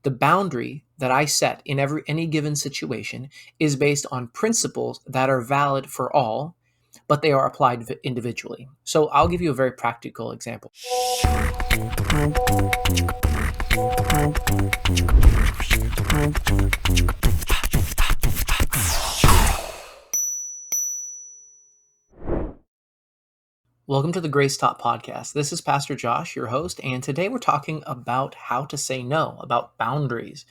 The boundary that I set in any given situation is based on principles that are valid for all, but they are applied individually. So I'll give you a very practical example. Welcome to the Grace Talk Podcast. This is Pastor Josh, your host, and today we're talking about how to say no, about boundaries.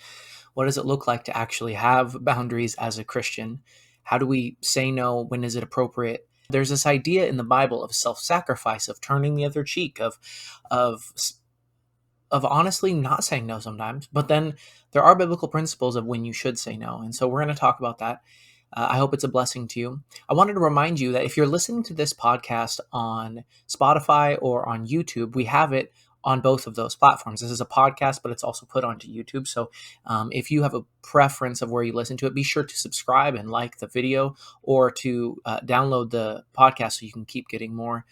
What does it look like to actually have boundaries as a Christian? How do we say no? When is it appropriate? There's this idea in the Bible of self-sacrifice, of turning the other cheek, of honestly not saying no sometimes. But then there are biblical principles of when you should say no, and so we're going to talk about that. I hope it's a blessing to you. I wanted to remind you that if you're listening to this podcast on Spotify or on YouTube, we have it on both of those platforms. This is a podcast, but it's also put onto YouTube. So if you have a preference of where you listen to it, be sure to subscribe and like the video, or to download the podcast so you can keep getting more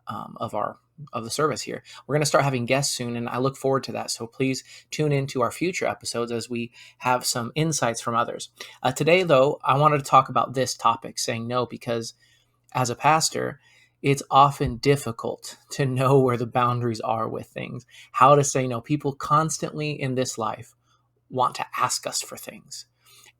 of the service here. We're going to start having guests soon, and I look forward to that. So please tune into our future episodes as we have some insights from others. Today, though, I wanted to talk about this topic, saying no, because as a pastor, it's often difficult to know where the boundaries are with things, how to say no. People constantly in this life want to ask us for things.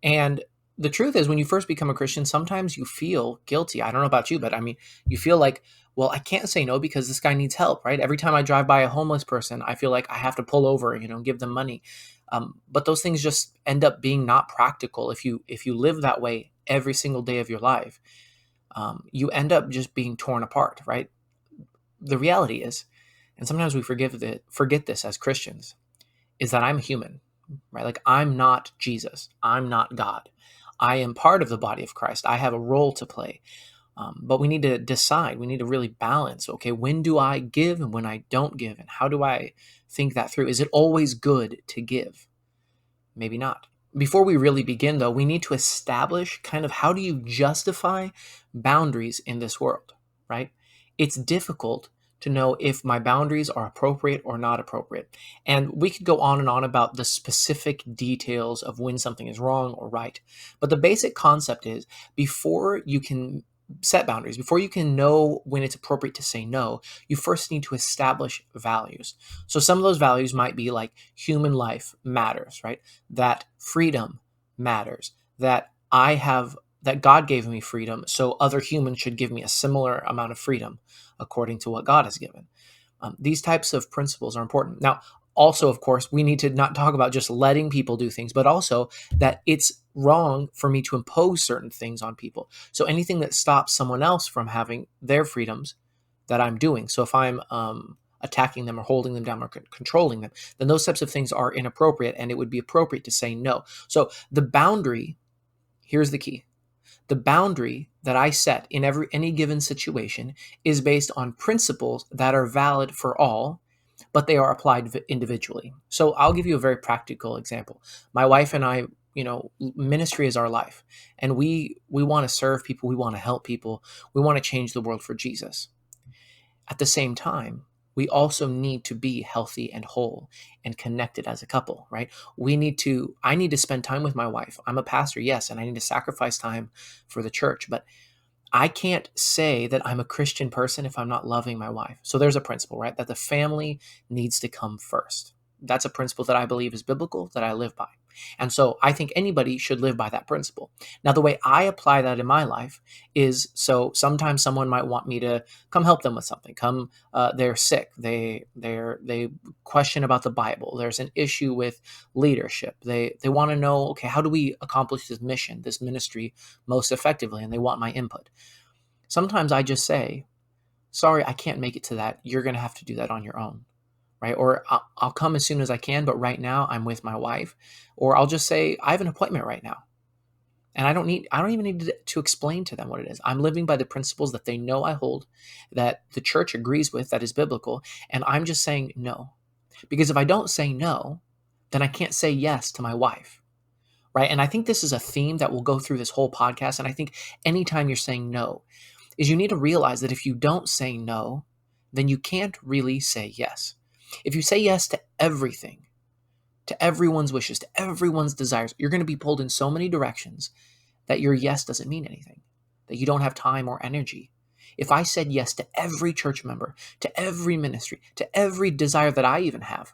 And the truth is, when you first become a Christian, sometimes you feel guilty. I don't know about you, but I mean, you feel like, well, I can't say no because this guy needs help, right? Every time I drive by a homeless person, I feel like I have to pull over, give them money. But those things just end up being not practical. If you live that way every single day of your life, you end up just being torn apart, right? The reality is, and sometimes we forget this as Christians, is that I'm human, right? Like, I'm not Jesus. I'm not God. I am part of the body of Christ. I have a role to play. But we need to decide. We need to really balance. Okay, when do I give and when I don't give? And how do I think that through? Is it always good to give? Maybe not. Before we really begin, though, we need to establish kind of how do you justify boundaries in this world, right? It's difficult to know if my boundaries are appropriate or not appropriate. And we could go on and on about the specific details of when something is wrong or right. But the basic concept is, before you can set boundaries, before you can know when it's appropriate to say no, you first need to establish values. So some of those values might be like human life matters, right? That freedom matters, that God gave me freedom, so other humans should give me a similar amount of freedom according to what God has given. These types of principles are important. Now, also, of course, we need to not talk about just letting people do things, but also that it's wrong for me to impose certain things on people. So anything that stops someone else from having their freedoms that I'm doing. So if I'm attacking them or holding them down or controlling them, then those types of things are inappropriate, and it would be appropriate to say no. So the boundary, here's the key. The boundary that I set in any given situation is based on principles that are valid for all, but they are applied individually. So I'll give you a very practical example. My wife and I, ministry is our life, and we want to serve people. We want to help people. We want to change the world for Jesus. At the same time, we also need to be healthy and whole and connected as a couple, right? I need to spend time with my wife. I'm a pastor, yes, and I need to sacrifice time for the church, but I can't say that I'm a Christian person if I'm not loving my wife. So there's a principle, right? That the family needs to come first. That's a principle that I believe is biblical, that I live by. And so I think anybody should live by that principle. Now, the way I apply that in my life is, so sometimes someone might want me to come help them with something. They're sick. They question about the Bible. There's an issue with leadership. They want to know, okay, how do we accomplish this mission, this ministry most effectively? And they want my input. Sometimes I just say, sorry, I can't make it to that. You're going to have to do that on your own. Right? Or I'll come as soon as I can, but right now I'm with my wife. Or I'll just say, I have an appointment right now. And I don't even need to explain to them what it is. I'm living by the principles that they know I hold, that the church agrees with, that is biblical. And I'm just saying no. Because if I don't say no, then I can't say yes to my wife. Right? And I think this is a theme that will go through this whole podcast. And I think anytime you're saying no, is you need to realize that if you don't say no, then you can't really say yes. If you say yes to everything, to everyone's wishes, to everyone's desires. You're going to be pulled in so many directions that your yes doesn't mean anything, that you don't have time or energy. If I said yes to every church member, to every ministry, to every desire that I even have,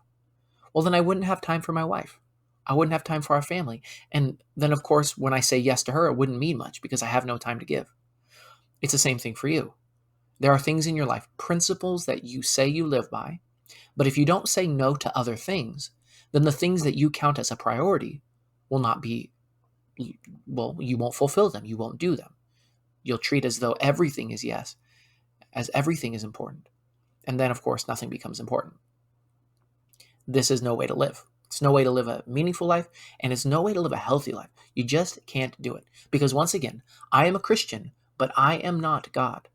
well, then I wouldn't have time for my wife. I wouldn't have time for our family. And then, of course, when I say yes to her, it wouldn't mean much because I have no time to give. It's the same thing for you. There are things in your life, principles that you say you live by, but if you don't say no to other things, then the things that you count as a priority will not be, well, you won't fulfill them. You won't do them. You'll treat as though everything is yes, as everything is important. And then, of course, nothing becomes important. This is no way to live. It's no way to live a meaningful life, and it's no way to live a healthy life. You just can't do it. Because once again, I am a Christian, but I am not God.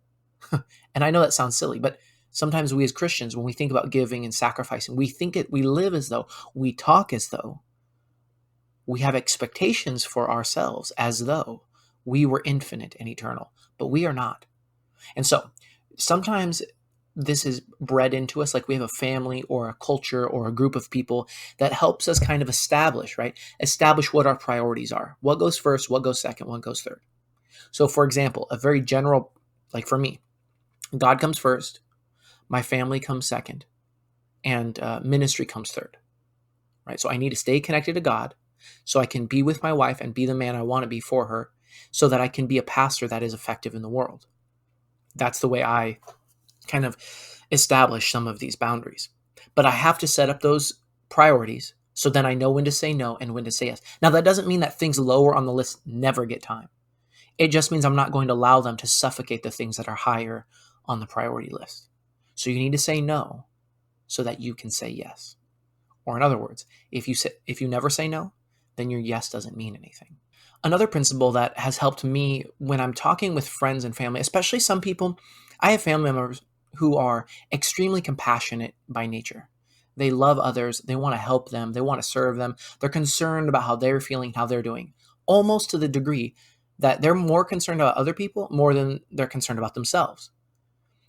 And I know that sounds silly, but sometimes we as Christians, when we think about giving and sacrificing, we live as though, we talk as though, we have expectations for ourselves as though we were infinite and eternal, but we are not. And so sometimes this is bred into us, like we have a family or a culture or a group of people that helps us kind of establish, right? Establish what our priorities are. What goes first, what goes second, what goes third. So for example, a very general, like for me, God comes first, my family comes second, and ministry comes third, right? So I need to stay connected to God so I can be with my wife and be the man I want to be for her so that I can be a pastor that is effective in the world. That's the way I kind of establish some of these boundaries. But I have to set up those priorities so then I know when to say no and when to say yes. Now, that doesn't mean that things lower on the list never get time. It just means I'm not going to allow them to suffocate the things that are higher on the priority list. So you need to say no so that you can say yes. Or in other words, if you never say no, then your yes doesn't mean anything. Another principle that has helped me when I'm talking with friends and family, especially some people, I have family members who are extremely compassionate by nature. They love others. They want to help them. They want to serve them. They're concerned about how they're feeling, how they're doing, almost to the degree that they're more concerned about other people more than they're concerned about themselves.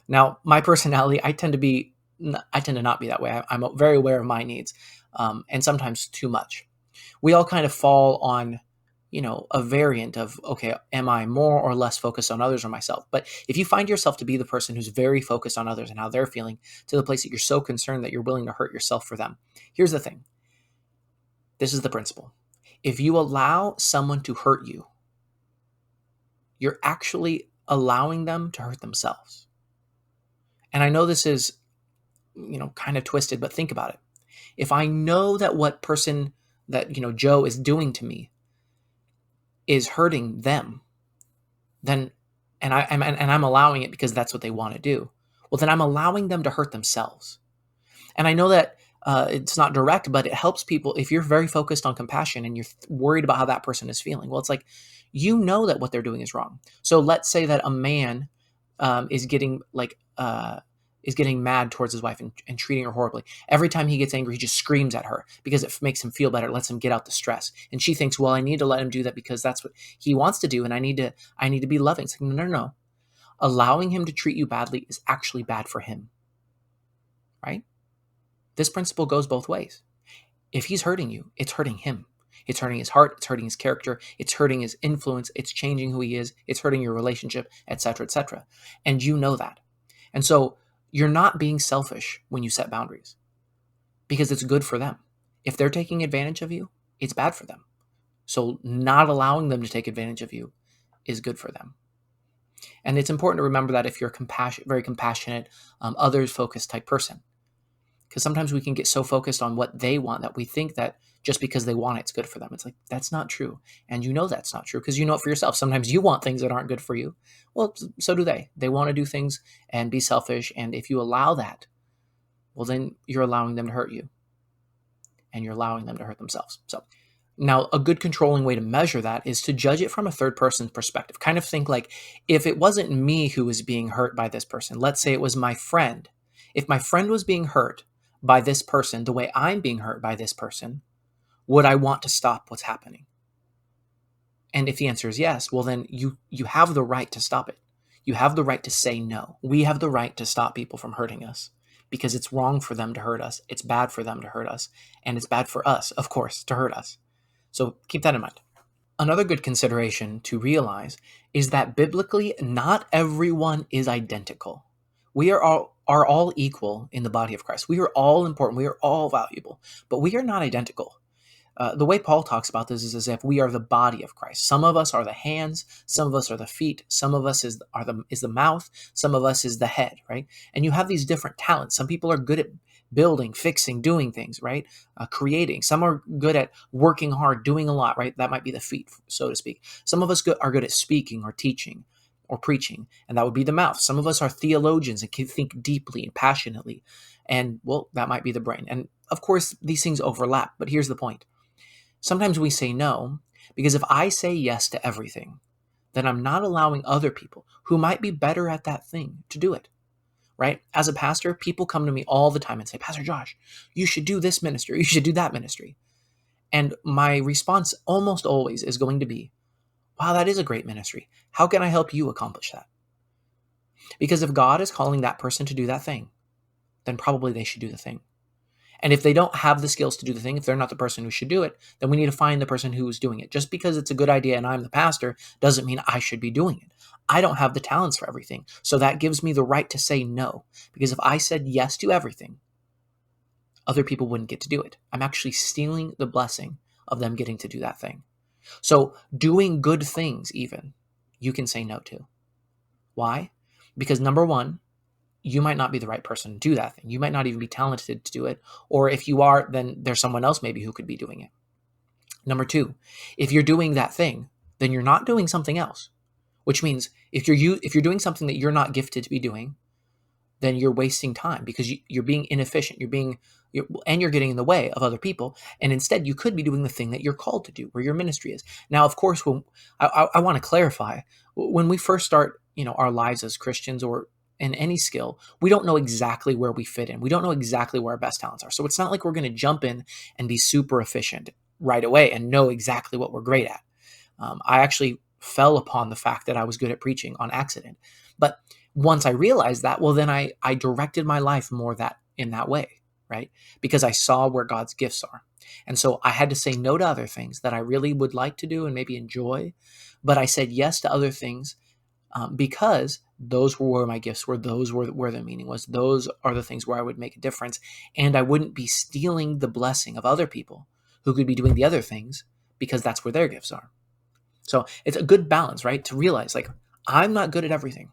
Now, my personality, I tend to not be that way. I'm very aware of my needs, and sometimes too much. We all kind of fall on, a variant of, okay, am I more or less focused on others or myself? But if you find yourself to be the person who's very focused on others and how they're feeling to the place that you're so concerned that you're willing to hurt yourself for them, here's the thing. This is the principle. If you allow someone to hurt you, you're actually allowing them to hurt themselves. And I know this is, kind of twisted, but think about it. If I know that what person that, Joe is doing to me is hurting them, then, and I'm allowing it because that's what they want to do, well, then I'm allowing them to hurt themselves. And I know that it's not direct, but it helps people. If you're very focused on compassion and you're worried about how that person is feeling, well, it's like, that what they're doing is wrong. So let's say that a man is getting mad towards his wife and treating her horribly. Every time he gets angry, he just screams at her because it makes him feel better. It lets him get out the stress. And she thinks, well, I need to let him do that because that's what he wants to do. And I need to be loving. It's like, no. Allowing him to treat you badly is actually bad for him. Right? This principle goes both ways. If he's hurting you, it's hurting him. It's hurting his heart. It's hurting his character. It's hurting his influence. It's changing who he is. It's hurting your relationship, etc., etc. And you know that. And so you're not being selfish when you set boundaries because it's good for them. If they're taking advantage of you, it's bad for them. So not allowing them to take advantage of you is good for them. And it's important to remember that if you're very compassionate, others-focused type person, because sometimes we can get so focused on what they want that we think that just because they want it, it's good for them. It's like, that's not true. And that's not true because you know it for yourself. Sometimes you want things that aren't good for you. Well, so do they. They want to do things and be selfish. And if you allow that, well, then you're allowing them to hurt you and you're allowing them to hurt themselves. So now a good controlling way to measure that is to judge it from a third person perspective. Kind of think like, if it wasn't me who was being hurt by this person, let's say it was my friend. If my friend was being hurt by this person the way I'm being hurt by this person, would I want to stop what's happening? And if the answer is yes, well, then you have the right to stop it. You have the right to say no. We have the right to stop people from hurting us because it's wrong for them to hurt us. It's bad for them to hurt us. And it's bad for us, of course, to hurt us. So keep that in mind. Another good consideration to realize is that biblically, not everyone is identical. We are all equal in the body of Christ. We are all important. We are all valuable, but we are not identical. The way Paul talks about this is as if we are the body of Christ. Some of us are the hands, some of us are the feet, some of us is the mouth, some of us is the head, right? And you have these different talents. Some people are good at building, fixing, doing things, right? Creating. Some are good at working hard, doing a lot, right? That might be the feet, so to speak. Some of us are good at speaking or teaching or preaching, and that would be the mouth. Some of us are theologians and can think deeply and passionately, and well, that might be the brain. And of course, these things overlap, but here's the point. Sometimes we say no because if I say yes to everything, then I'm not allowing other people who might be better at that thing to do it, right? As a pastor, people come to me all the time and say, Pastor Josh, you should do this ministry, you should do that ministry. And my response almost always is going to be, wow, that is a great ministry. How can I help you accomplish that? Because if God is calling that person to do that thing, then probably they should do the thing. And if they don't have the skills to do the thing, if they're not the person who should do it, then we need to find the person who's doing it. Just because it's a good idea and I'm the pastor doesn't mean I should be doing it. I don't have the talents for everything. So that gives me the right to say no. Because if I said yes to everything, other people wouldn't get to do it. I'm actually stealing the blessing of them getting to do that thing. So doing good things even, you can say no to. Why? Because number one, you might not be the right person to do that thing. You might not even be talented to do it. Or if you are, then there's someone else maybe who could be doing it. Number two, if you're doing that thing, then you're not doing something else, which means if you're doing something that you're not gifted to be doing, then you're wasting time because you're being inefficient. You're getting in the way of other people. And instead, you could be doing the thing that you're called to do, where your ministry is. Now, of course, I want to clarify, when we first start, our lives as Christians or in any skill, we don't know exactly where we fit in. We don't know exactly where our best talents are. So it's not like we're going to jump in and be super efficient right away and know exactly what we're great at. I actually fell upon the fact that I was good at preaching on accident. But once I realized that, well, then I directed my life more in that way, right? Because I saw where God's gifts are. And so I had to say no to other things that I really would like to do and maybe enjoy. But I said yes to other things because those were where my gifts were. Those were where the meaning was. Those are the things where I would make a difference. And I wouldn't be stealing the blessing of other people who could be doing the other things because that's where their gifts are. So it's a good balance, right? To realize I'm not good at everything.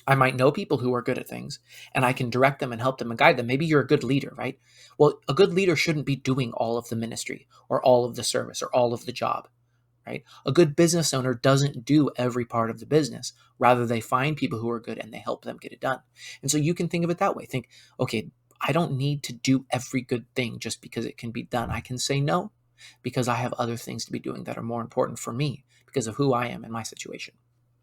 I might know people who are good at things and I can direct them and help them and guide them. Maybe you're a good leader, right? Well, a good leader shouldn't be doing all of the ministry or all of the service or all of the job. Right? A good business owner doesn't do every part of the business. Rather, they find people who are good and they help them get it done. And so you can think of it that way. Think, okay, I don't need to do every good thing just because it can be done. I can say no because I have other things to be doing that are more important for me because of who I am in my situation.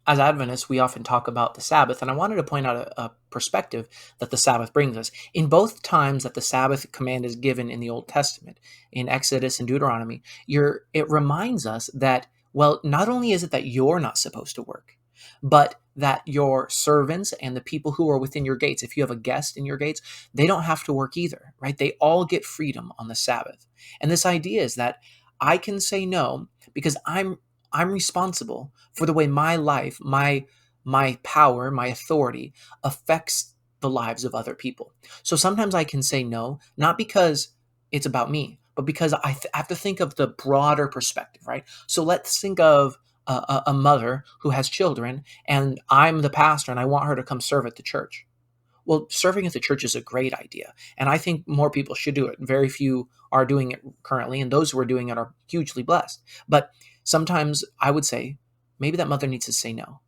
As Adventists, we often talk about the Sabbath, and I wanted to point out a perspective that the Sabbath brings us. In both times that the Sabbath command is given in the Old Testament, in Exodus and Deuteronomy, it reminds us that, well, not only is it that you're not supposed to work, but that your servants and the people who are within your gates, if you have a guest in your gates, they don't have to work either, right? They all get freedom on the Sabbath. And this idea is that I can say no because I'm responsible for the way my life, my power, my authority affects the lives of other people. So sometimes I can say no, not because it's about me, but because I have to think of the broader perspective, right? So let's think of a mother who has children, and I'm the pastor, and I want her to come serve at the church. Well, serving at the church is a great idea, and I think more people should do it. Very few are doing it currently, and those who are doing it are hugely blessed. But sometimes I would say maybe that mother needs to say no,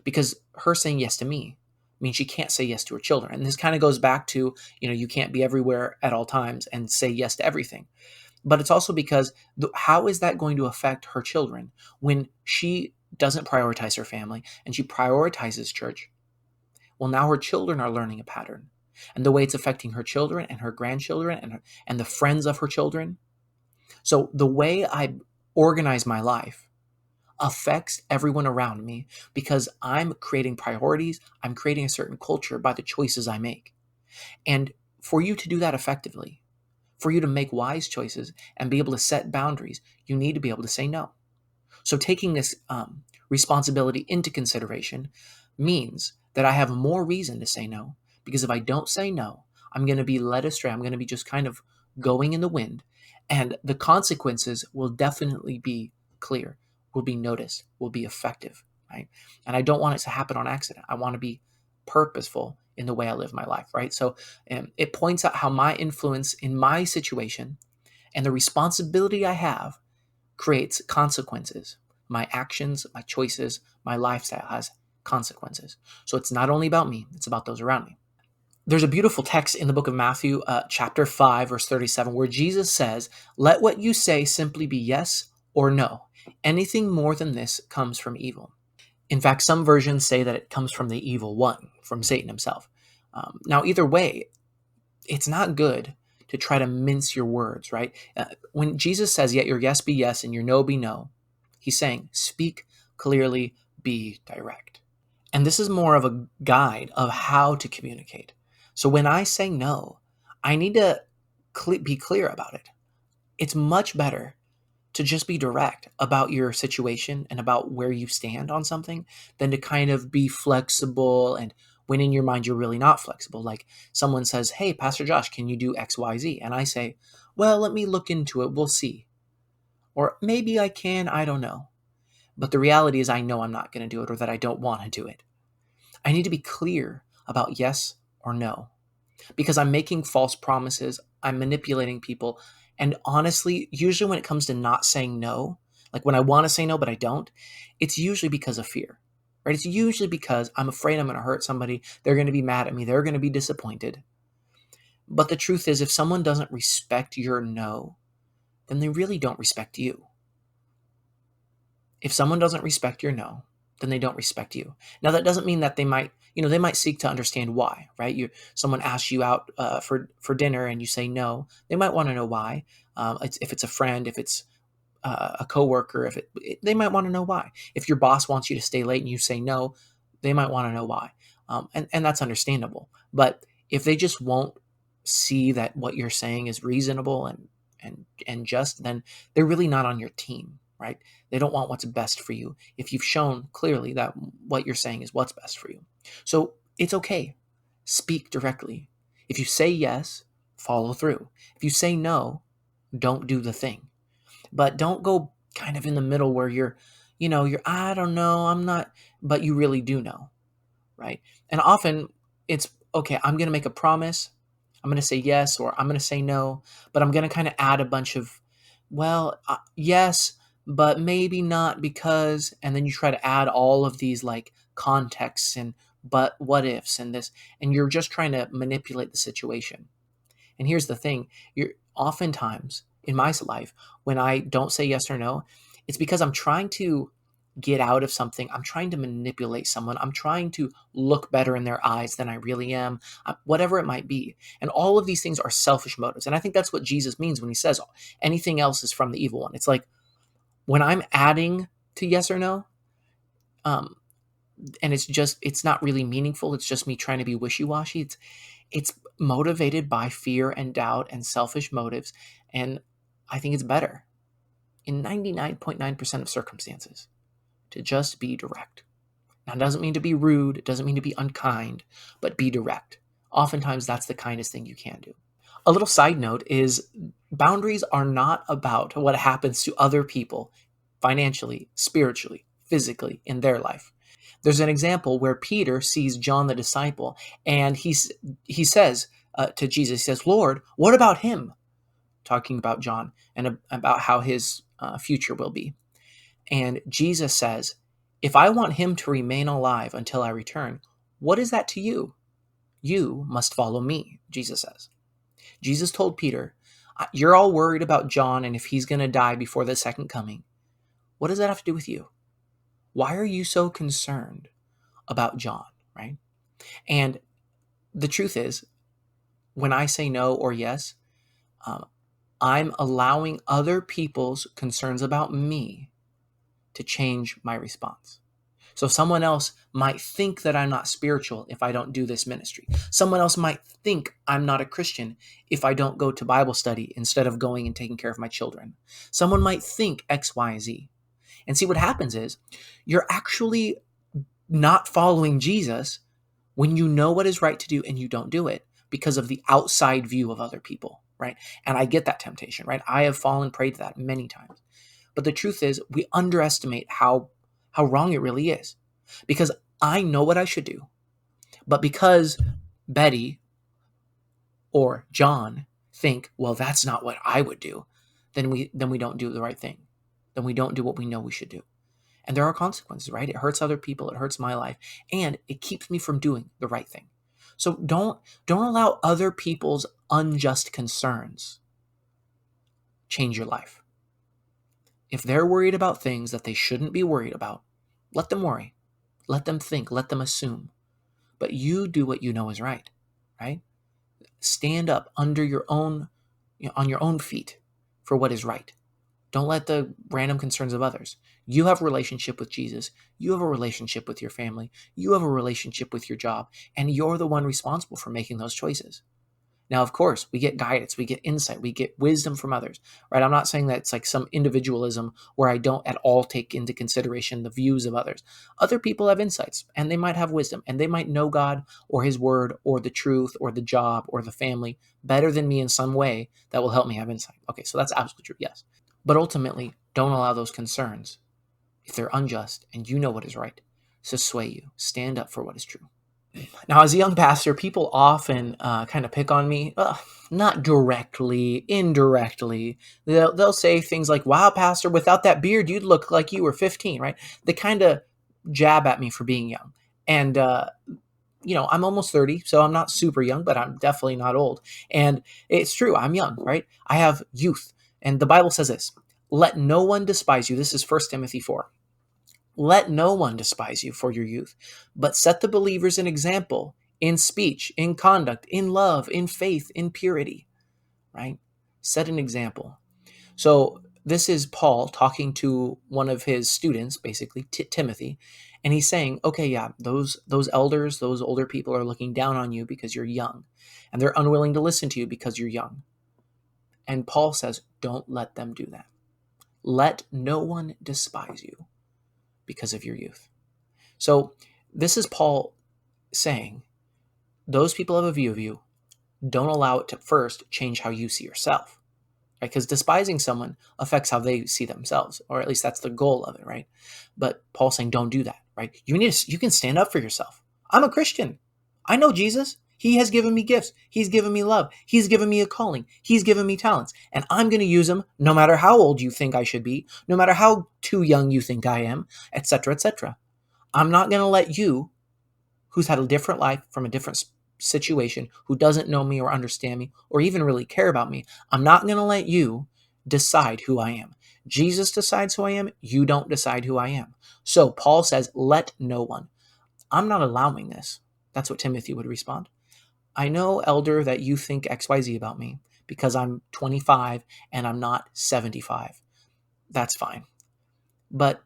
because her saying yes to me means she can't say yes to her children. And this kind of goes back to, you can't be everywhere at all times and say yes to everything. But it's also because how is that going to affect her children when she doesn't prioritize her family and she prioritizes church? Well, now her children are learning a pattern, and the way it's affecting her children and her grandchildren and the friends of her children. So the way I organize my life affects everyone around me because I'm creating priorities. I'm creating a certain culture by the choices I make. And for you to do that effectively, for you to make wise choices and be able to set boundaries, you need to be able to say no. So taking this responsibility into consideration means that I have more reason to say no, because if I don't say no, I'm going to be led astray. I'm going to be just kind of going in the wind, and the consequences will definitely be clear, will be noticed, will be effective, right? And I don't want it to happen on accident. I want to be purposeful in the way I live my life, right? So it points out how my influence in my situation and the responsibility I have creates consequences. My actions, my choices, my lifestyle has consequences. So it's not only about me, it's about those around me. There's a beautiful text in the book of Matthew, chapter 5, verse 37, where Jesus says, "Let what you say simply be yes or no. Anything more than this comes from evil." In fact, some versions say that it comes from the evil one, from Satan himself. Now, either way, it's not good to try to mince your words, right? When Jesus says, "Yet your yes be yes and your no be no," he's saying, speak clearly, be direct. And this is more of a guide of how to communicate. So when I say no, I need to be clear about it. It's much better to just be direct about your situation and about where you stand on something than to kind of be flexible, and when in your mind you're really not flexible. Like someone says, "Hey, Pastor Josh, can you do XYZ?" And I say, "Well, let me look into it. We'll see." Or maybe I can, I don't know. But the reality is I know I'm not going to do it, or that I don't want to do it. I need to be clear about yes or no, because I'm making false promises, I'm manipulating people. And honestly, usually when it comes to not saying no, like when I want to say no but I don't, it's usually because of fear, right? It's usually because I'm afraid I'm going to hurt somebody, they're going to be mad at me, they're going to be disappointed. But the truth is, if someone doesn't respect your no, then they really don't respect you. If someone doesn't respect your no, then they don't respect you. Now, that doesn't mean that they might seek to understand why, right? Someone asks you out for dinner and you say no. They might want to know why. If it's a friend, if it's a coworker, they might want to know why. If your boss wants you to stay late and you say no, they might want to know why, and that's understandable. But if they just won't see that what you're saying is reasonable and just, then they're really not on your team, right? They don't want what's best for you if you've shown clearly that what you're saying is what's best for you. So it's okay. Speak directly. If you say yes, follow through. If you say no, don't do the thing. But don't go kind of in the middle where I don't know, I'm not, but you really do know, right? And often it's okay, I'm going to make a promise. I'm going to say yes, or I'm going to say no, but I'm going to kind of add a bunch of, yes, but maybe not because, and then you try to add all of these like contexts and but what ifs and this, and you're just trying to manipulate the situation. And here's the thing, you're oftentimes in my life, when I don't say yes or no, it's because I'm trying to get out of something. I'm trying to manipulate someone. I'm trying to look better in their eyes than I really am, whatever it might be. And all of these things are selfish motives. And I think that's what Jesus means when he says anything else is from the evil one. It's like when I'm adding to yes or no, um, and it's not really meaningful. It's just me trying to be wishy-washy. It's motivated by fear and doubt and selfish motives. And I think it's better in 99.9% of circumstances to just be direct. Now, it doesn't mean to be rude, it doesn't mean to be unkind, but be direct. Oftentimes, that's the kindest thing you can do. A little side note is boundaries are not about what happens to other people financially, spiritually, physically in their life. There's an example where Peter sees John the disciple, and he says to Jesus, he says, "Lord, what about him?" Talking about John and about how his future will be. And Jesus says, "If I want him to remain alive until I return, what is that to you? You must follow me," Jesus says. Jesus told Peter, "You're all worried about John and if he's going to die before the second coming. What does that have to do with you? Why are you so concerned about John?" Right? And the truth is, when I say no or yes, um, I'm allowing other people's concerns about me to change my response. So someone else might think that I'm not spiritual if I don't do this ministry. Someone else might think I'm not a Christian if I don't go to Bible study instead of going and taking care of my children. Someone might think X, Y, Z. And see, what happens is you're actually not following Jesus when you know what is right to do and you don't do it because of the outside view of other people, right? And I get that temptation, right? I have fallen prey to that many times. But the truth is, we underestimate how wrong it really is. Because I know what I should do, but because Betty or John think, well, that's not what I would do, then we don't do the right thing. Then we don't do what we know we should do. And there are consequences, right? It hurts other people, it hurts my life, and it keeps me from doing the right thing. So don't allow other people's unjust concerns change your life. If they're worried about things that they shouldn't be worried about, let them worry. Let them think, let them assume. But you do what you know is right? Stand up under your own, on your own feet for what is right. Don't let the random concerns of others. You have a relationship with Jesus. You have a relationship with your family. You have a relationship with your job, and you're the one responsible for making those choices. Now, of course, we get guidance, we get insight, we get wisdom from others, right? I'm not saying that it's like some individualism where I don't at all take into consideration the views of others. Other people have insights, and they might have wisdom, and they might know God or his word or the truth or the job or the family better than me in some way that will help me have insight. Okay, so that's absolutely true, yes. But ultimately, don't allow those concerns, if they're unjust and you know what is right, to sway you. Stand up for what is true. Now, as a young pastor, people often kind of pick on me, not directly, indirectly. They'll say things like, wow, pastor, without that beard, you'd look like you were 15, right? They kind of jab at me for being young. And, I'm almost 30, so I'm not super young, but I'm definitely not old. And it's true, I'm young, right? I have youth. And the Bible says this, let no one despise you. This is 1 Timothy 4. Let no one despise you for your youth, but set the believers an example in speech, in conduct, in love, in faith, in purity, right? Set an example. So this is Paul talking to one of his students, basically Timothy, and he's saying, okay, yeah, those elders, those older people are looking down on you because you're young, and they're unwilling to listen to you because you're young. And Paul says, don't let them do that. Let no one despise you because of your youth. So this is Paul saying, those people have a view of you. Don't allow it to first change how you see yourself, right? Because despising someone affects how they see themselves, or at least that's the goal of it, right? But Paul's saying, don't do that, right? You can stand up for yourself. I'm a Christian. I know Jesus. He has given me gifts. He's given me love. He's given me a calling. He's given me talents. And I'm going to use them no matter how old you think I should be, no matter how too young you think I am, etc., etc. I'm not going to let you, who's had a different life from a different situation, who doesn't know me or understand me or even really care about me, I'm not going to let you decide who I am. Jesus decides who I am. You don't decide who I am. So Paul says, let no one. I'm not allowing this. That's what Timothy would respond. I know, elder, that you think XYZ about me because I'm 25 and I'm not 75. That's fine. But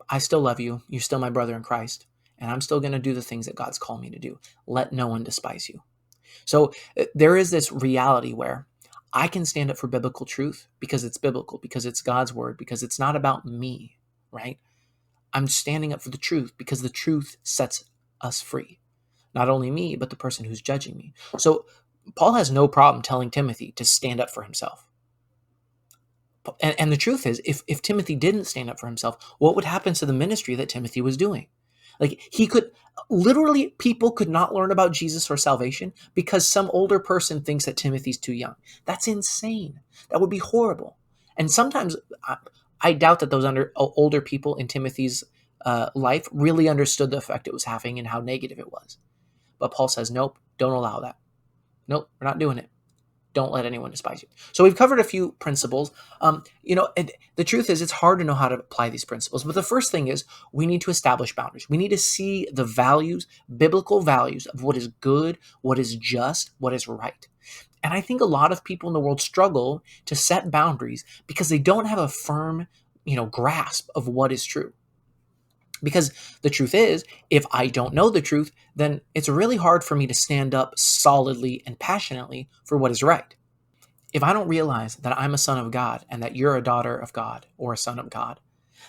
I still love you. You're still my brother in Christ. And I'm still going to do the things that God's called me to do. Let no one despise you. So there is this reality where I can stand up for biblical truth because it's biblical, because it's God's word, because it's not about me, right? I'm standing up for the truth because the truth sets us free. Not only me, but the person who's judging me. So Paul has no problem telling Timothy to stand up for himself. And the truth is, if Timothy didn't stand up for himself, what would happen to the ministry that Timothy was doing? Like, people could not learn about Jesus or salvation because some older person thinks that Timothy's too young. That's insane. That would be horrible. And sometimes I doubt that those older people in Timothy's life really understood the effect it was having and how negative it was. But Paul says, nope, don't allow that. Nope, we're not doing it. Don't let anyone despise you. So we've covered a few principles. The truth is, it's hard to know how to apply these principles. But the first thing is we need to establish boundaries. We need to see the values, biblical values of what is good, what is just, what is right. And I think a lot of people in the world struggle to set boundaries because they don't have a firm, grasp of what is true. Because the truth is, if I don't know the truth, then it's really hard for me to stand up solidly and passionately for what is right. If I don't realize that I'm a son of God and that you're a daughter of God or a son of God,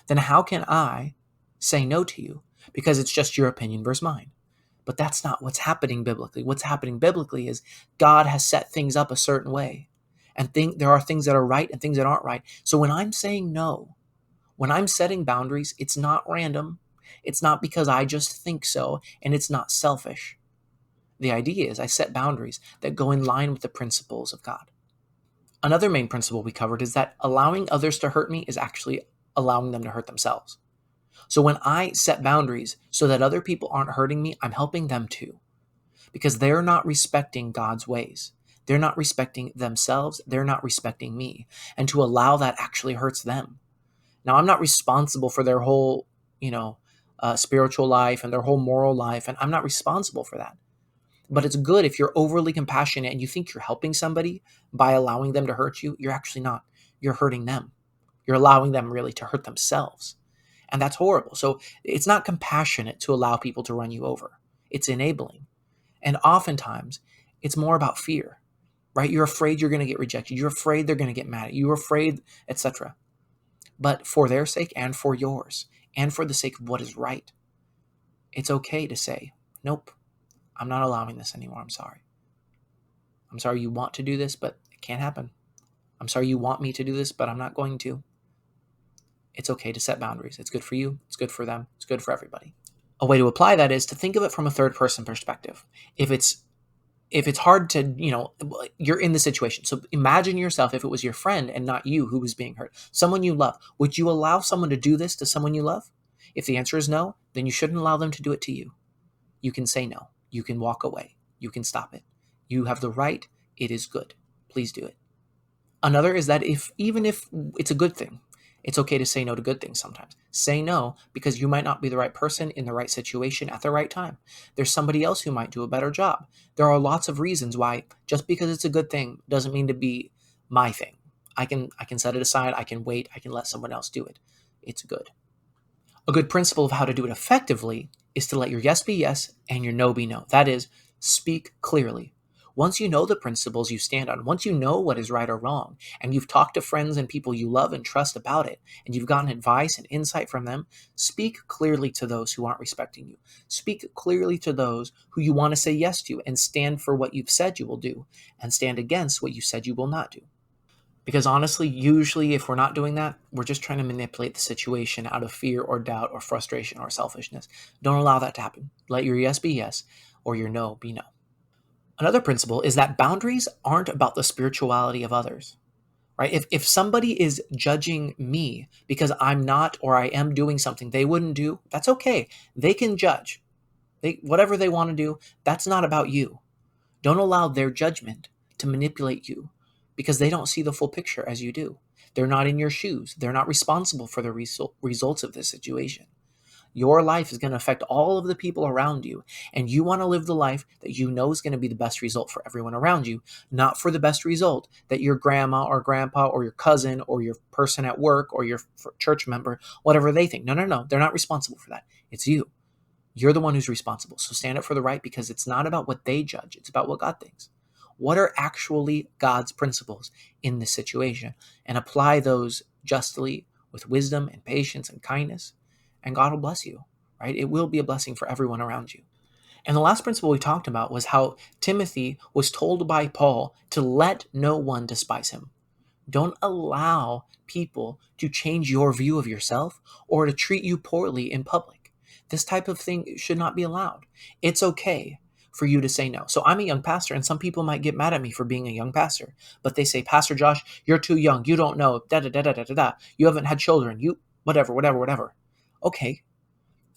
then how can I say no to you? Because it's just your opinion versus mine. But that's not what's happening biblically. What's happening biblically is God has set things up a certain way. And there are things that are right and things that aren't right. So when I'm saying no, when I'm setting boundaries, it's not random. It's not because I just think so, and it's not selfish. The idea is I set boundaries that go in line with the principles of God. Another main principle we covered is that allowing others to hurt me is actually allowing them to hurt themselves. So when I set boundaries so that other people aren't hurting me, I'm helping them too, because they're not respecting God's ways. They're not respecting themselves. They're not respecting me. And to allow that actually hurts them. Now, I'm not responsible for their whole, spiritual life and their whole moral life, and I'm not responsible for that. But it's good if you're overly compassionate and you think you're helping somebody by allowing them to hurt you. You're actually not. You're hurting them. You're allowing them really to hurt themselves. And that's horrible. So it's not compassionate to allow people to run you over. It's enabling. And oftentimes, it's more about fear, right? You're afraid you're going to get rejected. You're afraid they're going to get mad at you. You're afraid, etc. But for their sake and for yours, and for the sake of what is right, it's okay to say, nope, I'm not allowing this anymore. I'm sorry. I'm sorry you want to do this, but it can't happen. I'm sorry you want me to do this, but I'm not going to. It's okay to set boundaries. It's good for you. It's good for them. It's good for everybody. A way to apply that is to think of it from a third person perspective. If it's hard to, you're in the situation. So imagine yourself if it was your friend and not you who was being hurt, someone you love. Would you allow someone to do this to someone you love? If the answer is no, then you shouldn't allow them to do it to you. You can say no. You can walk away. You can stop it. You have the right. It is good. Please do it. Another is that even if it's a good thing, it's okay to say no to good things sometimes. Say no because you might not be the right person in the right situation at the right time. There's somebody else who might do a better job. There are lots of reasons why just because it's a good thing doesn't mean to be my thing. I can set it aside. I can wait. I can let someone else do it. It's good. A good principle of how to do it effectively is to let your yes be yes and your no be no. That is, speak clearly. Once you know the principles you stand on, once you know what is right or wrong, and you've talked to friends and people you love and trust about it, and you've gotten advice and insight from them, speak clearly to those who aren't respecting you. Speak clearly to those who you want to say yes to, and stand for what you've said you will do, and stand against what you said you will not do. Because honestly, usually if we're not doing that, we're just trying to manipulate the situation out of fear or doubt or frustration or selfishness. Don't allow that to happen. Let your yes be yes or your no be no. Another principle is that boundaries aren't about the spirituality of others, right? If somebody is judging me because I'm not or I am doing something they wouldn't do, that's okay. They can judge. Whatever they want to do, that's not about you. Don't allow their judgment to manipulate you because they don't see the full picture as you do. They're not in your shoes. They're not responsible for the results of this situation. Your life is going to affect all of the people around you, and you want to live the life that you know is going to be the best result for everyone around you, not for the best result that your grandma or grandpa or your cousin or your person at work or your church member, whatever they think. No. They're not responsible for that. It's you. You're the one who's responsible. So stand up for the right because it's not about what they judge. It's about what God thinks. What are actually God's principles in this situation? And apply those justly with wisdom and patience and kindness, and God will bless you, right? It will be a blessing for everyone around you. And the last principle we talked about was how Timothy was told by Paul to let no one despise him. Don't allow people to change your view of yourself or to treat you poorly in public. This type of thing should not be allowed. It's okay for you to say no. So I'm a young pastor, and some people might get mad at me for being a young pastor, but they say, Pastor Josh, you're too young. You don't know. Da da da da da da da. You haven't had children. You whatever. Okay,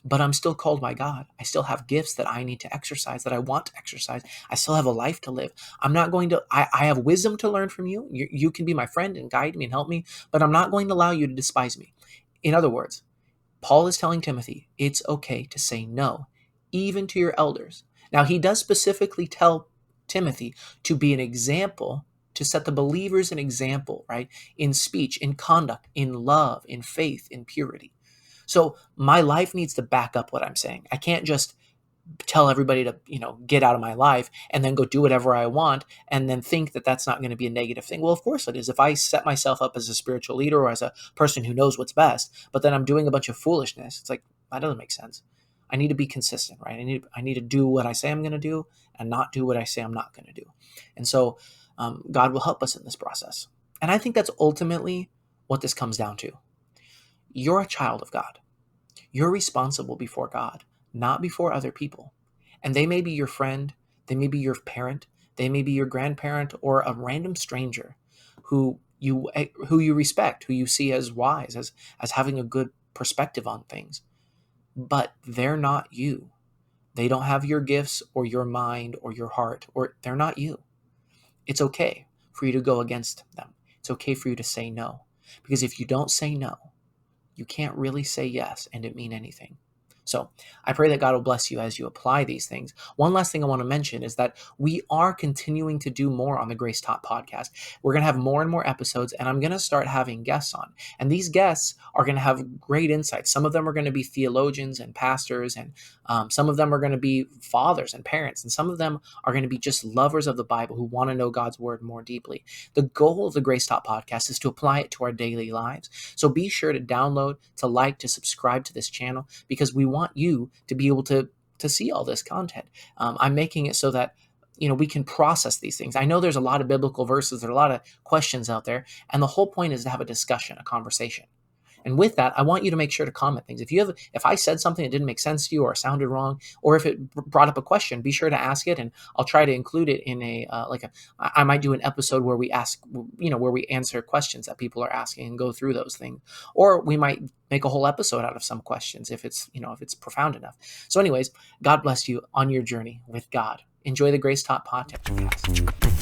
but I'm still called by God. I still have gifts that I need to exercise, that I want to exercise. I still have a life to live. I'm not going to, I have wisdom to learn from you. You can be my friend and guide me and help me, but I'm not going to allow you to despise me. In other words, Paul is telling Timothy, it's okay to say no, even to your elders. Now, he does specifically tell Timothy to be an example, to set the believers an example, right? In speech, in conduct, in love, in faith, in purity. So my life needs to back up what I'm saying. I can't just tell everybody to, get out of my life and then go do whatever I want and then think that that's not going to be a negative thing. Well, of course it is. If I set myself up as a spiritual leader or as a person who knows what's best, but then I'm doing a bunch of foolishness, it's like, that doesn't make sense. I need to be consistent, right? I need to do what I say I'm going to do and not do what I say I'm not going to do. And so God will help us in this process. And I think that's ultimately what this comes down to. You're a child of God. You're responsible before God, not before other people. And they may be your friend, they may be your parent, they may be your grandparent, or a random stranger who you respect, who you see as wise, as having a good perspective on things. But they're not you. They don't have your gifts or your mind or your heart, or they're not you. It's okay for you to go against them. It's okay for you to say no. Because if you don't say no, you can't really say yes and it mean anything. So I pray that God will bless you as you apply these things. One last thing I want to mention is that we are continuing to do more on the Grace Taught podcast. We're going to have more and more episodes, and I'm going to start having guests on. And these guests are going to have great insights. Some of them are going to be theologians and pastors, and some of them are going to be fathers and parents, and some of them are going to be just lovers of the Bible who want to know God's word more deeply. The goal of the Grace Taught podcast is to apply it to our daily lives. So be sure to download, to like, to subscribe to this channel, because we want you to be able to see all this content. I'm making it so that we can process these things. I know there's a lot of biblical verses, there are a lot of questions out there, and the whole point is to have a discussion, a conversation. And with that, I want you to make sure to comment things. If I said something that didn't make sense to you or sounded wrong, or if it brought up a question, be sure to ask it, and I'll try to include it in I might do an episode where we ask, where we answer questions that people are asking and go through those things. Or we might make a whole episode out of some questions if it's profound enough. So anyways, God bless you on your journey with God. Enjoy the Grace Taught podcast.